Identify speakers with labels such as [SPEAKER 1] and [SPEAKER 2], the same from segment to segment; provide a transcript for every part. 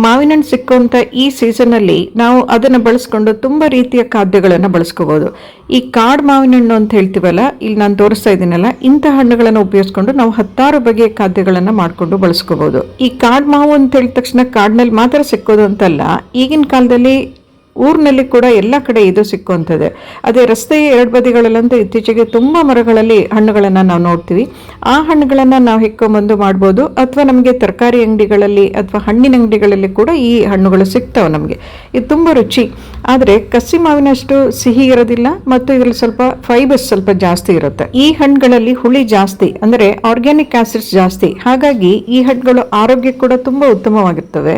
[SPEAKER 1] ಮಾವಿನ ಹಣ್ಣು ಸಿಕ್ಕುವಂಥ ಈ ಸೀಸನ್ನಲ್ಲಿ ನಾವು ಅದನ್ನು ಬಳಸ್ಕೊಂಡು ತುಂಬ ರೀತಿಯ ಖಾದ್ಯಗಳನ್ನು ಬಳಸ್ಕೋಬೋದು. ಈ ಕಾಡು ಮಾವಿನ ಹಣ್ಣು ಅಂತ ಹೇಳ್ತೀವಲ್ಲ, ಇಲ್ಲಿ ನಾನು ತೋರಿಸ್ತಾ ಇದ್ದೀನಲ್ಲ, ಇಂಥ ಹಣ್ಣುಗಳನ್ನು ಉಪಯೋಗಿಸ್ಕೊಂಡು ನಾವು 10 ಬಗೆಯ ಖಾದ್ಯಗಳನ್ನು ಮಾಡಿಕೊಂಡು ಬಳಸ್ಕೋಬೋದು. ಈ ಕಾಡು ಮಾವು ಅಂತ ಹೇಳಿದ ತಕ್ಷಣ ಕಾಡಿನಲ್ಲಿ ಮಾತ್ರ ಸಿಕ್ಕೋದು ಅಂತಲ್ಲ, ಈಗಿನ ಕಾಲದಲ್ಲಿ ಊರಿನಲ್ಲಿ ಕೂಡ ಎಲ್ಲ ಕಡೆ ಇದು ಸಿಕ್ಕುವಂಥದ್ದೇ. ಅದೇ ರಸ್ತೆಯ 2 ಬದಿಗಳಲ್ಲಂತೂ ಇತ್ತೀಚೆಗೆ ತುಂಬ ಮರಗಳಲ್ಲಿ ಹಣ್ಣುಗಳನ್ನು ನಾವು ನೋಡ್ತೀವಿ. ಆ ಹಣ್ಣುಗಳನ್ನು ನಾವು ಹೆಕ್ಕೊಂಬಂದು ಮಾಡ್ಬೋದು, ಅಥವಾ ನಮಗೆ ತರಕಾರಿ ಅಂಗಡಿಗಳಲ್ಲಿ ಅಥವಾ ಹಣ್ಣಿನ ಅಂಗಡಿಗಳಲ್ಲಿ ಕೂಡ ಈ ಹಣ್ಣುಗಳು ಸಿಗ್ತಾವೆ ನಮಗೆ. ಇದು ತುಂಬ ರುಚಿ, ಆದರೆ ಕಸಿ ಮಾವಿನಷ್ಟು ಸಿಹಿ ಇರೋದಿಲ್ಲ ಮತ್ತು ಇದರಲ್ಲಿ ಸ್ವಲ್ಪ ಫೈಬರ್ಸ್ ಸ್ವಲ್ಪ ಜಾಸ್ತಿ ಇರುತ್ತೆ. ಈ ಹಣ್ಣುಗಳಲ್ಲಿ ಹುಳಿ ಜಾಸ್ತಿ, ಅಂದರೆ ಆರ್ಗ್ಯಾನಿಕ್ ಆಸಿಡ್ಸ್ ಜಾಸ್ತಿ. ಹಾಗಾಗಿ ಈ ಹಣ್ಣುಗಳು ಆರೋಗ್ಯಕ್ಕೆ ಕೂಡ ತುಂಬ ಉತ್ತಮವಾಗಿರ್ತವೆ.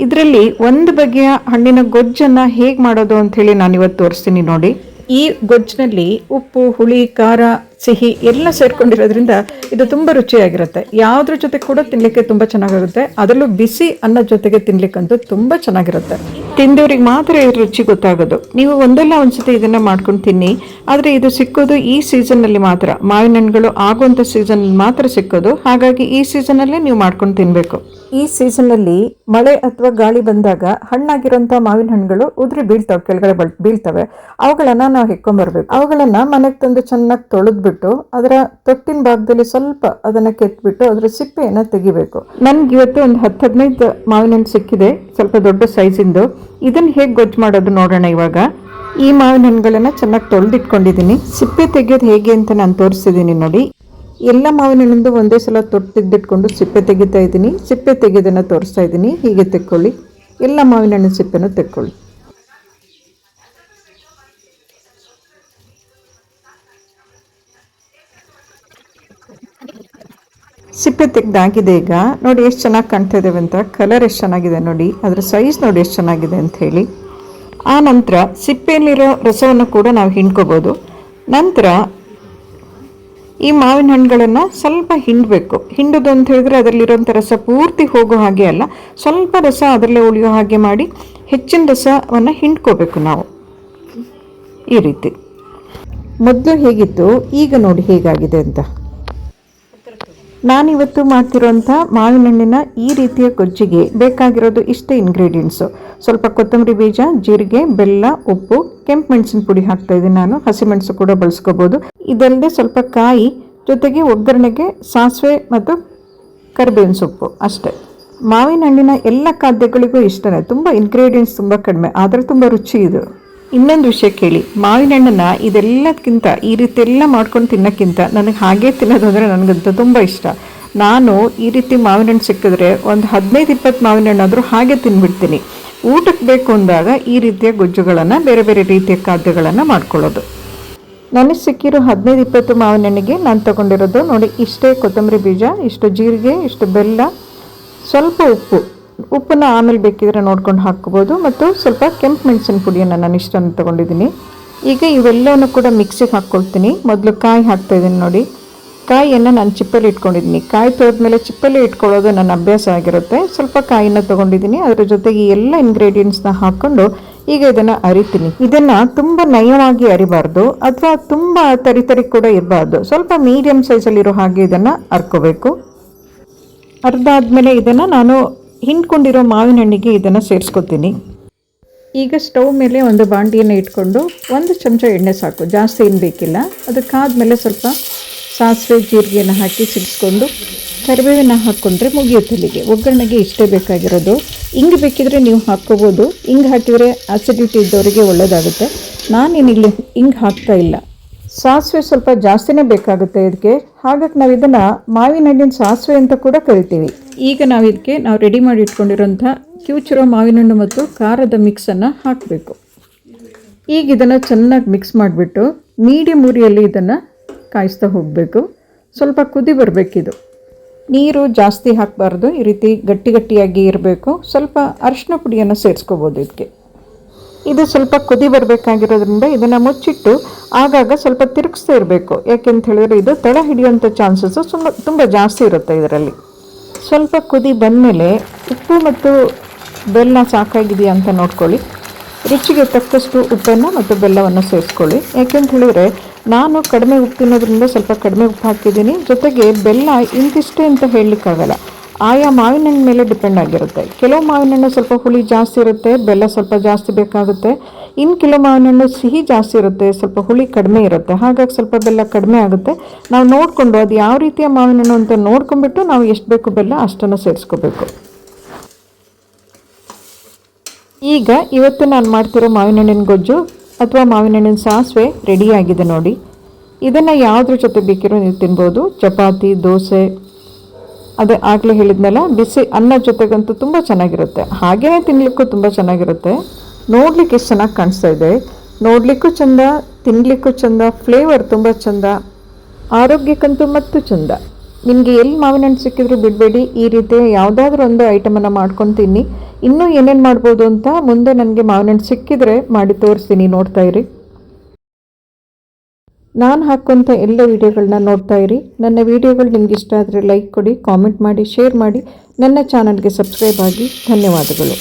[SPEAKER 1] ಇದರಲ್ಲಿ ಒಂದು ಬಗೆಯ ಹಣ್ಣಿನ ಗೊಜ್ಜನ್ನು ಹೇಗೆ ಮಾಡೋದು ಅಂತ ಹೇಳಿ ನಾನು ಇವತ್ತು ತೋರಿಸ್ತೀನಿ ನೋಡಿ. ಈ ಗೊಜ್ಜಿನಲ್ಲಿ ಉಪ್ಪು, ಹುಳಿ, ಖಾರ, ಸಿಹಿ ಎಲ್ಲ ಸೇರ್ಕೊಂಡಿರೋದ್ರಿಂದ ಇದು ತುಂಬ ರುಚಿಯಾಗಿರುತ್ತೆ. ಯಾವುದ್ರ ಜೊತೆ ಕೂಡ ತಿನ್ಲಿಕ್ಕೆ ತುಂಬ ಚೆನ್ನಾಗಿರುತ್ತೆ. ಅದರಲ್ಲೂ ಬಿಸಿ ಅನ್ನದ ಜೊತೆಗೆ ತಿನ್ಲಿಕ್ಕಂತೂ ತುಂಬ ಚೆನ್ನಾಗಿರುತ್ತೆ. ತಿಂದವ್ರಿಗೆ ಮಾತ್ರ ಈ ರುಚಿ ಗೊತ್ತಾಗೋದು. ನೀವು ಒಂದಲ್ಲ ಒಂದ್ಸತಿ ಇದನ್ನು ಮಾಡ್ಕೊಂಡು ತಿನ್ನಿ. ಆದರೆ ಇದು ಸಿಕ್ಕೋದು ಈ ಸೀಸನ್ನಲ್ಲಿ ಮಾತ್ರ, ಮಾವಿನ ಹಣ್ಣುಗಳು ಆಗುವಂಥ ಸೀಸನ್ನಲ್ಲಿ ಮಾತ್ರ ಸಿಕ್ಕೋದು. ಹಾಗಾಗಿ ಈ ಸೀಸನ್ನಲ್ಲೇ ನೀವು ಮಾಡ್ಕೊಂಡು ತಿನ್ನಬೇಕು. ಈ ಸೀಸನ್ನಲ್ಲಿ ಮಳೆ ಅಥವಾ ಗಾಳಿ ಬಂದಾಗ ಹಣ್ಣಾಗಿರೋಂಥ ಮಾವಿನ ಹಣ್ಣುಗಳು ಉದುರಿ ಬೀಳ್ತವೆ, ಕೆಳಗಡೆ ಬೀಳ್ತವೆ. ಅವುಗಳನ್ನು ನಾವು ಹೆಕ್ಕೊಂಬರ್ಬೇಕು. ಅವುಗಳನ್ನು ಮನೆಗೆ ತಂದು ಚೆನ್ನಾಗಿ ತೊಳೆದ್ಬಿಟ್ಟು ಅದರ ತೊಟ್ಟಿನ ಭಾಗದಲ್ಲಿ ಸ್ವಲ್ಪ ಅದನ್ನು ಕೆತ್ಬಿಟ್ಟು ಅದರ ಸಿಪ್ಪೆಯನ್ನು ತೆಗಿಬೇಕು. ನನ್ಗೆ ಇವತ್ತು ಒಂದು 10-15 ಮಾವಿನ ಹಣ್ಣು ಸಿಕ್ಕಿದೆ, ಸ್ವಲ್ಪ ದೊಡ್ಡ ಸೈಜಿಂದು. ಇದನ್ನು ಹೇಗೆ ಗೊಜ್ಜು ಮಾಡೋದು ನೋಡೋಣ. ಇವಾಗ ಈ ಮಾವಿನ ಹಣ್ಣುಗಳನ್ನು ಚೆನ್ನಾಗಿ ತೊಳೆದಿಟ್ಕೊಂಡಿದ್ದೀನಿ. ಸಿಪ್ಪೆ ತೆಗೆಯೋದು ಹೇಗೆ ಅಂತ ನಾನು ತೋರಿಸ್ತಿದ್ದೀನಿ ನೋಡಿ. ಎಲ್ಲ ಮಾವಿನ ಹಣ್ಣಿಂದು ಒಂದೇ ಸಲ ತೆಗೆದಿಟ್ಕೊಂಡು ಸಿಪ್ಪೆ ತೆಗಿತಾ ಇದ್ದೀನಿ. ಸಿಪ್ಪೆ ತೆಗೆಯೋದನ್ನು ತೋರಿಸ್ತಾ ಇದ್ದೀನಿ. ಹೀಗೆ ತೆಕ್ಕೊಳ್ಳಿ, ಎಲ್ಲ ಮಾವಿನ ಹಣ್ಣಿನ ಸಿಪ್ಪೆನೂ ತೆಕ್ಕೊಳ್ಳಿ. ಸಿಪ್ಪೆ ತೆಗೆದಾಗಿದೆ. ಈಗ ನೋಡಿ ಎಷ್ಟು ಚೆನ್ನಾಗಿ ಕಾಣ್ತಾ ಇದ್ದೇವೆ ಅಂತ, ಕಲರ್ ಎಷ್ಟು ಚೆನ್ನಾಗಿದೆ ನೋಡಿ, ಅದರ ಸೈಜ್ ನೋಡಿ ಎಷ್ಟು ಚೆನ್ನಾಗಿದೆ ಅಂತ ಹೇಳಿ. ಆ ನಂತರ ಸಿಪ್ಪೆಯಲ್ಲಿರೋ ರಸವನ್ನು ಕೂಡ ನಾವು ಹಿಂಡ್ಕೋಬೋದು. ನಂತರ ಈ ಮಾವಿನ ಹಣ್ಣುಗಳನ್ನು ಸ್ವಲ್ಪ ಹಿಂಡಬೇಕು. ಹಿಂಡೋದು ಅಂತ ಹೇಳಿದ್ರೆ ಅದರಲ್ಲಿರೋಂಥ ರಸ ಪೂರ್ತಿ ಹೋಗೋ ಹಾಗೆ ಅಲ್ಲ, ಸ್ವಲ್ಪ ರಸ ಅದರಲ್ಲೇ ಉಳಿಯೋ ಹಾಗೆ ಮಾಡಿ ಹೆಚ್ಚಿನ ರಸವನ್ನು ಹಿಂಡ್ಕೋಬೇಕು ನಾವು. ಈ ರೀತಿ ಮೊದಲು ಹೇಗಿತ್ತು, ಈಗ ನೋಡಿ ಹೇಗಾಗಿದೆ ಅಂತ. ನಾನಿವತ್ತು ಮಾಡ್ತಿರೋಂಥ ಮಾವಿನ ಹಣ್ಣಿನ ಈ ರೀತಿಯ ಗೊಜ್ಜಿಗೆ ಬೇಕಾಗಿರೋದು ಇಷ್ಟೇ ಇಂಗ್ರೀಡಿಯೆಂಟ್ಸು. ಸ್ವಲ್ಪ ಕೊತ್ತಂಬರಿ ಬೀಜ, ಜೀರಿಗೆ, ಬೆಲ್ಲ, ಉಪ್ಪು, ಕೆಂಪು ಮೆಣಸಿನ ಪುಡಿ ಹಾಕ್ತಾಯಿದ್ದೀನಿ ನಾನು. ಹಸಿಮೆಣಸು ಕೂಡ ಬಳಸ್ಕೋಬೋದು. ಇದಲ್ಲದೆ ಸ್ವಲ್ಪ ಕಾಯಿ, ಜೊತೆಗೆ ಒಗ್ಗರಣೆಗೆ ಸಾಸಿವೆ ಮತ್ತು ಕರಿಬೇವಿನ ಸೊಪ್ಪು ಅಷ್ಟೇ. ಮಾವಿನ ಹಣ್ಣಿನ ಎಲ್ಲ ಖಾದ್ಯಗಳಿಗೂ ಇಷ್ಟನೇ. ತುಂಬ ಇಂಗ್ರೀಡಿಯೆಂಟ್ಸ್ ತುಂಬ ಕಡಿಮೆ, ಆದರೆ ತುಂಬ ರುಚಿ ಇದು. ಇನ್ನೊಂದು ವಿಷಯ ಕೇಳಿ, ಮಾವಿನ ಹಣ್ಣನ್ನು ಇದೆಲ್ಲದಕ್ಕಿಂತ ಈ ರೀತಿ ಎಲ್ಲ ಮಾಡ್ಕೊಂಡು ತಿನ್ನೋಕ್ಕಿಂತ ನನಗೆ ಹಾಗೆ ತಿನ್ನೋದು ಅಂದರೆ ನನಗಂತೂ ತುಂಬ ಇಷ್ಟ. ನಾನು ಈ ರೀತಿ ಮಾವಿನ ಹಣ್ಣು ಸಿಕ್ಕಿದ್ರೆ ಒಂದು 15-20 ಮಾವಿನ ಹಣ್ಣಾದರೂ ಹಾಗೆ ತಿನ್ಬಿಡ್ತೀನಿ. ಊಟಕ್ಕೆ ಬೇಕು ಅಂದಾಗ ಈ ರೀತಿಯ ಗೊಜ್ಜುಗಳನ್ನು, ಬೇರೆ ಬೇರೆ ರೀತಿಯ ಖಾದ್ಯಗಳನ್ನು ಮಾಡ್ಕೊಳ್ಳೋದು. ನನಗೆ ಸಿಕ್ಕಿರೋ 15-20 ಮಾವಿನ ಹಣ್ಣಿಗೆ ನಾನು ತೊಗೊಂಡಿರೋದು ನೋಡಿ ಇಷ್ಟೇ. ಕೊತ್ತಂಬರಿ ಬೀಜ, ಇಷ್ಟು ಜೀರಿಗೆ, ಇಷ್ಟು ಬೆಲ್ಲ, ಸ್ವಲ್ಪ ಉಪ್ಪನ್ನು ಆಮೇಲೆ ಬೇಕಿದ್ರೆ ನೋಡ್ಕೊಂಡು ಹಾಕ್ಕೋಬೋದು, ಮತ್ತು ಸ್ವಲ್ಪ ಕೆಂಪು ಮೆಣಸಿನ ಪುಡಿಯನ್ನು ನಾನು ಇಷ್ಟನ್ನು ತೊಗೊಂಡಿದ್ದೀನಿ. ಈಗ ಇವೆಲ್ಲವನ್ನು ಕೂಡ ಮಿಕ್ಸಿಗೆ ಹಾಕ್ಕೊಳ್ತೀನಿ. ಮೊದಲು ಕಾಯಿ ಹಾಕ್ತಾಯಿದ್ದೀನಿ ನೋಡಿ. ಕಾಯಿಯನ್ನು ನಾನು ಚಿಪ್ಪಲ್ಲಿ ಇಟ್ಕೊಂಡಿದ್ದೀನಿ. ಕಾಯಿ ತೊಳೆದ್ಮೇಲೆ ಚಿಪ್ಪಲ್ಲಿ ಇಟ್ಕೊಳ್ಳೋದು ನನ್ನ ಅಭ್ಯಾಸ ಆಗಿರುತ್ತೆ. ಸ್ವಲ್ಪ ಕಾಯಿನ ತೊಗೊಂಡಿದ್ದೀನಿ, ಅದರ ಜೊತೆಗೆ ಎಲ್ಲ ಇಂಗ್ರೀಡಿಯೆಂಟ್ಸ್ನ ಹಾಕ್ಕೊಂಡು ಈಗ ಇದನ್ನು ಅರಿತೀನಿ. ಇದನ್ನು ತುಂಬ ನಯವಾಗಿ ಅರಿಬಾರ್ದು, ಅಥವಾ ತುಂಬ ತರಿ ಕೂಡ ಇರಬಾರ್ದು. ಸ್ವಲ್ಪ ಮೀಡಿಯಮ್ ಸೈಜಲ್ಲಿರೋ ಹಾಗೆ ಇದನ್ನು ಅರ್ಕೋಬೇಕು. ಅರ್ಧಾದ್ಮೇಲೆ ಇದನ್ನು ನಾನು ಹಿಂಡ್ಕೊಂಡಿರೋ ಮಾವಿನ ಹಣ್ಣಿಗೆ ಇದನ್ನು ಸೇರಿಸ್ಕೊತೀನಿ. ಈಗ ಸ್ಟವ್ ಮೇಲೆ ಒಂದು ಬಾಂಡಿಯನ್ನು ಇಟ್ಕೊಂಡು 1 ಚಮಚ ಎಣ್ಣೆ ಸಾಕು, ಜಾಸ್ತಿ ಏನು ಬೇಕಿಲ್ಲ. ಅದಕ್ಕಾದ್ಮೇಲೆ ಸ್ವಲ್ಪ ಸಾಸಿವೆ, ಜೀರಿಗೆಯನ್ನು ಹಾಕಿ ಸಿಡಿಸ್ಕೊಂಡು ಕರಿಬೇವಿನ ಹಾಕ್ಕೊಂಡ್ರೆ ಮುಗಿಯುತ್ತಲ್ಲಿಗೆ. ಒಗ್ಗರಣೆಗೆ ಇಷ್ಟೇ ಬೇಕಾಗಿರೋದು. ಹಿಂಗೆ ಬೇಕಿದ್ರೆ ನೀವು ಹಾಕ್ಕೋಬೋದು. ಹಿಂಗೆ ಹಾಕಿದರೆ ಆಸಿಡಿಟಿ ಇದ್ದವರಿಗೆ ಒಳ್ಳೆಯದಾಗುತ್ತೆ. ನಾನೇನಿಲ್ಲಿ ಹಿಂಗೆ ಹಾಕ್ತಾ ಇಲ್ಲ. ಸಾಸಿವೆ ಸ್ವಲ್ಪ ಜಾಸ್ತಿನೇ ಬೇಕಾಗುತ್ತೆ ಇದಕ್ಕೆ. ಹಾಗಾಗಿ ನಾವು ಇದನ್ನು ಮಾವಿನ ಹಣ್ಣಿನ ಸಾಸಿವೆ ಅಂತ ಕೂಡ ಕರಿತೀವಿ. ಈಗ ನಾವು ರೆಡಿ ಮಾಡಿ ಇಟ್ಕೊಂಡಿರೋಂಥ ಕಿವುಚಿರೋ ಮಾವಿನ ಹಣ್ಣು ಮತ್ತು ಖಾರದ ಮಿಕ್ಸನ್ನು ಹಾಕಬೇಕು. ಈಗ ಇದನ್ನು ಚೆನ್ನಾಗಿ ಮಿಕ್ಸ್ ಮಾಡಿಬಿಟ್ಟು ಮೀಡಿಯಮ್ ಉರಿಯಲ್ಲಿ ಇದನ್ನು ಕಾಯಿಸ್ತಾ ಹೋಗಬೇಕು. ಸ್ವಲ್ಪ ಕುದಿ ಬರಬೇಕಿದು. ನೀರು ಜಾಸ್ತಿ ಹಾಕಬಾರ್ದು, ಈ ರೀತಿ ಗಟ್ಟಿಯಾಗಿ ಇರಬೇಕು. ಸ್ವಲ್ಪ ಅರಿಶಿನ ಪುಡಿಯನ್ನು ಸೇರಿಸ್ಕೋಬೋದು ಇದಕ್ಕೆ. ಇದು ಸ್ವಲ್ಪ ಕುದಿ ಬರಬೇಕಾಗಿರೋದ್ರಿಂದ ಇದನ್ನು ಮುಚ್ಚಿಟ್ಟು ಆಗಾಗ ಸ್ವಲ್ಪ ತಿರುಗಿಸ್ತಾ ಇರಬೇಕು. ಯಾಕೆಂತ ಹೇಳಿದ್ರೆ ಇದು ತಳ ಹಿಡಿಯುವಂಥ ಚಾನ್ಸಸ್ಸು ತುಂಬ ಜಾಸ್ತಿ ಇರುತ್ತೆ ಇದರಲ್ಲಿ. ಸ್ವಲ್ಪ ಕುದಿ ಬಂದಮೇಲೆ ಉಪ್ಪು ಮತ್ತು ಬೆಲ್ಲ ಸಾಕಾಗಿದೆಯಾ ಅಂತ ನೋಡ್ಕೊಳ್ಳಿ. ರುಚಿಗೆ ತಕ್ಕಷ್ಟು ಉಪ್ಪನ್ನು ಮತ್ತು ಬೆಲ್ಲವನ್ನು ಸೇರಿಸ್ಕೊಳ್ಳಿ. ಯಾಕೆಂತ ಹೇಳಿದ್ರೆ ನಾನು ಕಡಿಮೆ ಉಪ್ಪು ತಿನ್ನೋದ್ರಿಂದ ಸ್ವಲ್ಪ ಕಡಿಮೆ ಉಪ್ಪು ಹಾಕಿದ್ದೀನಿ. ಜೊತೆಗೆ ಬೆಲ್ಲ ಇಂತಿಷ್ಟೇ ಅಂತ ಹೇಳಲಿಕ್ಕಾಗಲ್ಲ. ಆಯಾ ಮಾವಿನ ಹಣ್ಣು ಮೇಲೆ ಡಿಪೆಂಡ್ ಆಗಿರುತ್ತೆ. ಕೆಲವು ಮಾವಿನ ಹಣ್ಣು ಸ್ವಲ್ಪ ಹುಳಿ ಜಾಸ್ತಿ ಇರುತ್ತೆ, ಬೆಲ್ಲ ಸ್ವಲ್ಪ ಜಾಸ್ತಿ ಬೇಕಾಗುತ್ತೆ. ಇನ್ನು ಕೆಲವು ಮಾವಿನ ಹಣ್ಣು ಸಿಹಿ ಜಾಸ್ತಿ ಇರುತ್ತೆ, ಸ್ವಲ್ಪ ಹುಳಿ ಕಡಿಮೆ ಇರುತ್ತೆ, ಹಾಗಾಗಿ ಸ್ವಲ್ಪ ಬೆಲ್ಲ ಕಡಿಮೆ ಆಗುತ್ತೆ. ನಾವು ನೋಡಿಕೊಂಡು ಅದು ಯಾವ ರೀತಿಯ ಮಾವಿನ ಹಣ್ಣು ಅಂತ ನೋಡ್ಕೊಂಡ್ಬಿಟ್ಟು ನಾವು ಎಷ್ಟು ಬೇಕು ಬೆಲ್ಲ ಅಷ್ಟನ್ನು ಸೇರಿಸ್ಕೋಬೇಕು. ಈಗ ಇವತ್ತು ನಾನು ಮಾಡ್ತಿರೋ ಮಾವಿನ ಹಣ್ಣಿನ ಗೊಜ್ಜು ಅಥವಾ ಮಾವಿನ ಹಣ್ಣಿನ ಸಾಸಿವೆ ರೆಡಿಯಾಗಿದೆ ನೋಡಿ. ಇದನ್ನು ಯಾವುದ್ರ ಜೊತೆ ಬೇಕಿರೋ ನೀವು ತಿನ್ಬೋದು. ಚಪಾತಿ, ದೋಸೆ, ಅದೇ ಆಗಲೇ ಹೇಳಿದ್ನಲ್ಲ, ಬಿಸಿ ಅನ್ನದ ಜೊತೆಗಂತೂ ತುಂಬ ಚೆನ್ನಾಗಿರುತ್ತೆ. ಹಾಗೆಯೇ ತಿನ್ನಲಿಕ್ಕೂ ತುಂಬ ಚೆನ್ನಾಗಿರುತ್ತೆ. ನೋಡಲಿಕ್ಕೆ ಎಷ್ಟು ಚೆನ್ನಾಗಿ ಕಾಣಿಸ್ತಾ ಇದೆ, ನೋಡಲಿಕ್ಕೂ ಚೆಂದ, ತಿನ್ನಲಿಕ್ಕೂ ಚೆಂದ, ಫ್ಲೇವರ್ ತುಂಬ ಚೆಂದ, ಆರೋಗ್ಯಕ್ಕಂತೂ ಮತ್ತೂ ಚೆಂದ. ನಿಮಗೆ ಎಲ್ಲಿ ಮಾವಿನ ಹಣ್ಣು ಸಿಕ್ಕಿದ್ರೂ ಬಿಡಬೇಡಿ, ಈ ರೀತಿ ಯಾವುದಾದ್ರೂ ಒಂದು ಐಟಮನ್ನು ಮಾಡ್ಕೊಂಡು ತಿನ್ನಿ. ಇನ್ನೂ ಏನೇನು ಮಾಡ್ಬೋದು ಅಂತ ಮುಂದೆ ನನಗೆ ಮಾವಿನ ಹಣ್ಣು ಸಿಕ್ಕಿದ್ರೆ ಮಾಡಿ ತೋರಿಸ್ತೀನಿ, ನೋಡ್ತಾ ಇರಿ. ನಾನು ಹಾಕುವಂಥ ಎಲ್ಲ ವಿಡಿಯೋಗಳನ್ನ ನೋಡ್ತಾ ಇರಿ. ನನ್ನ ವಿಡಿಯೋಗಳು ನಿಮ್ಗೆ ಇಷ್ಟ ಆದರೆ ಲೈಕ್ ಕೊಡಿ, ಕಾಮೆಂಟ್ ಮಾಡಿ, ಶೇರ್ ಮಾಡಿ, ನನ್ನ ಚಾನಲ್ಗೆ ಸಬ್ಸ್ಕ್ರೈಬ್ ಆಗಿ. ಧನ್ಯವಾದಗಳು.